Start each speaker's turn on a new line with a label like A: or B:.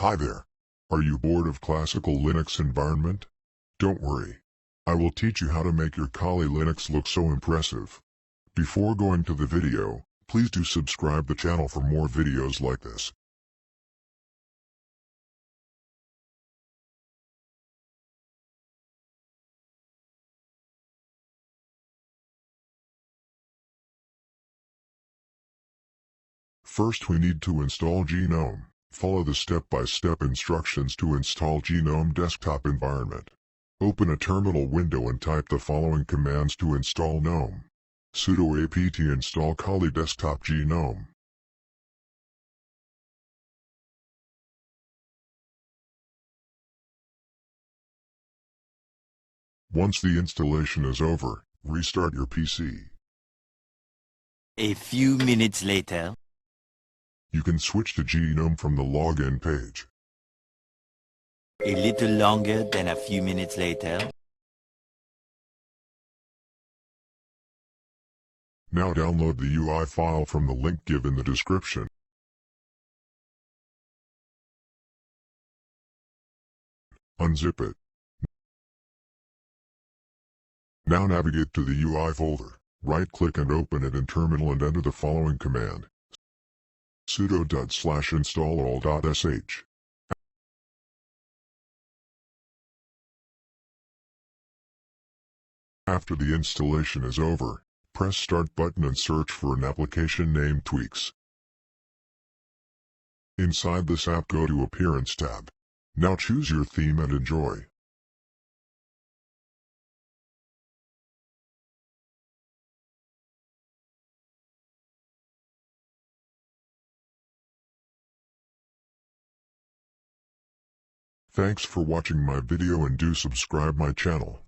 A: Hi there. Are you bored of classical Linux environment? Don't worry. I will teach you how to make your Kali Linux look so impressive. Before going to the video, please do subscribe the channel for more videos like this. First we need to install GNOME. Follow the step-by-step instructions to install GNOME desktop environment. Open a terminal window and type the following commands to install GNOME. Sudo apt install Kali desktop GNOME. Once the installation is over, restart your PC.
B: A few minutes later.
A: You can switch to GNOME from the login page.
B: A little longer than a few minutes later.
A: Now download the UI file from the link given in the description. Unzip it. Now navigate to the UI folder. Right-click and open it in terminal and enter the following command. sudo/install all.sh. After the installation is over, press Start button and search for an application named Tweaks. Inside this app, go to Appearance tab. Now choose your theme and enjoy. Thanks for watching my video and do subscribe my channel.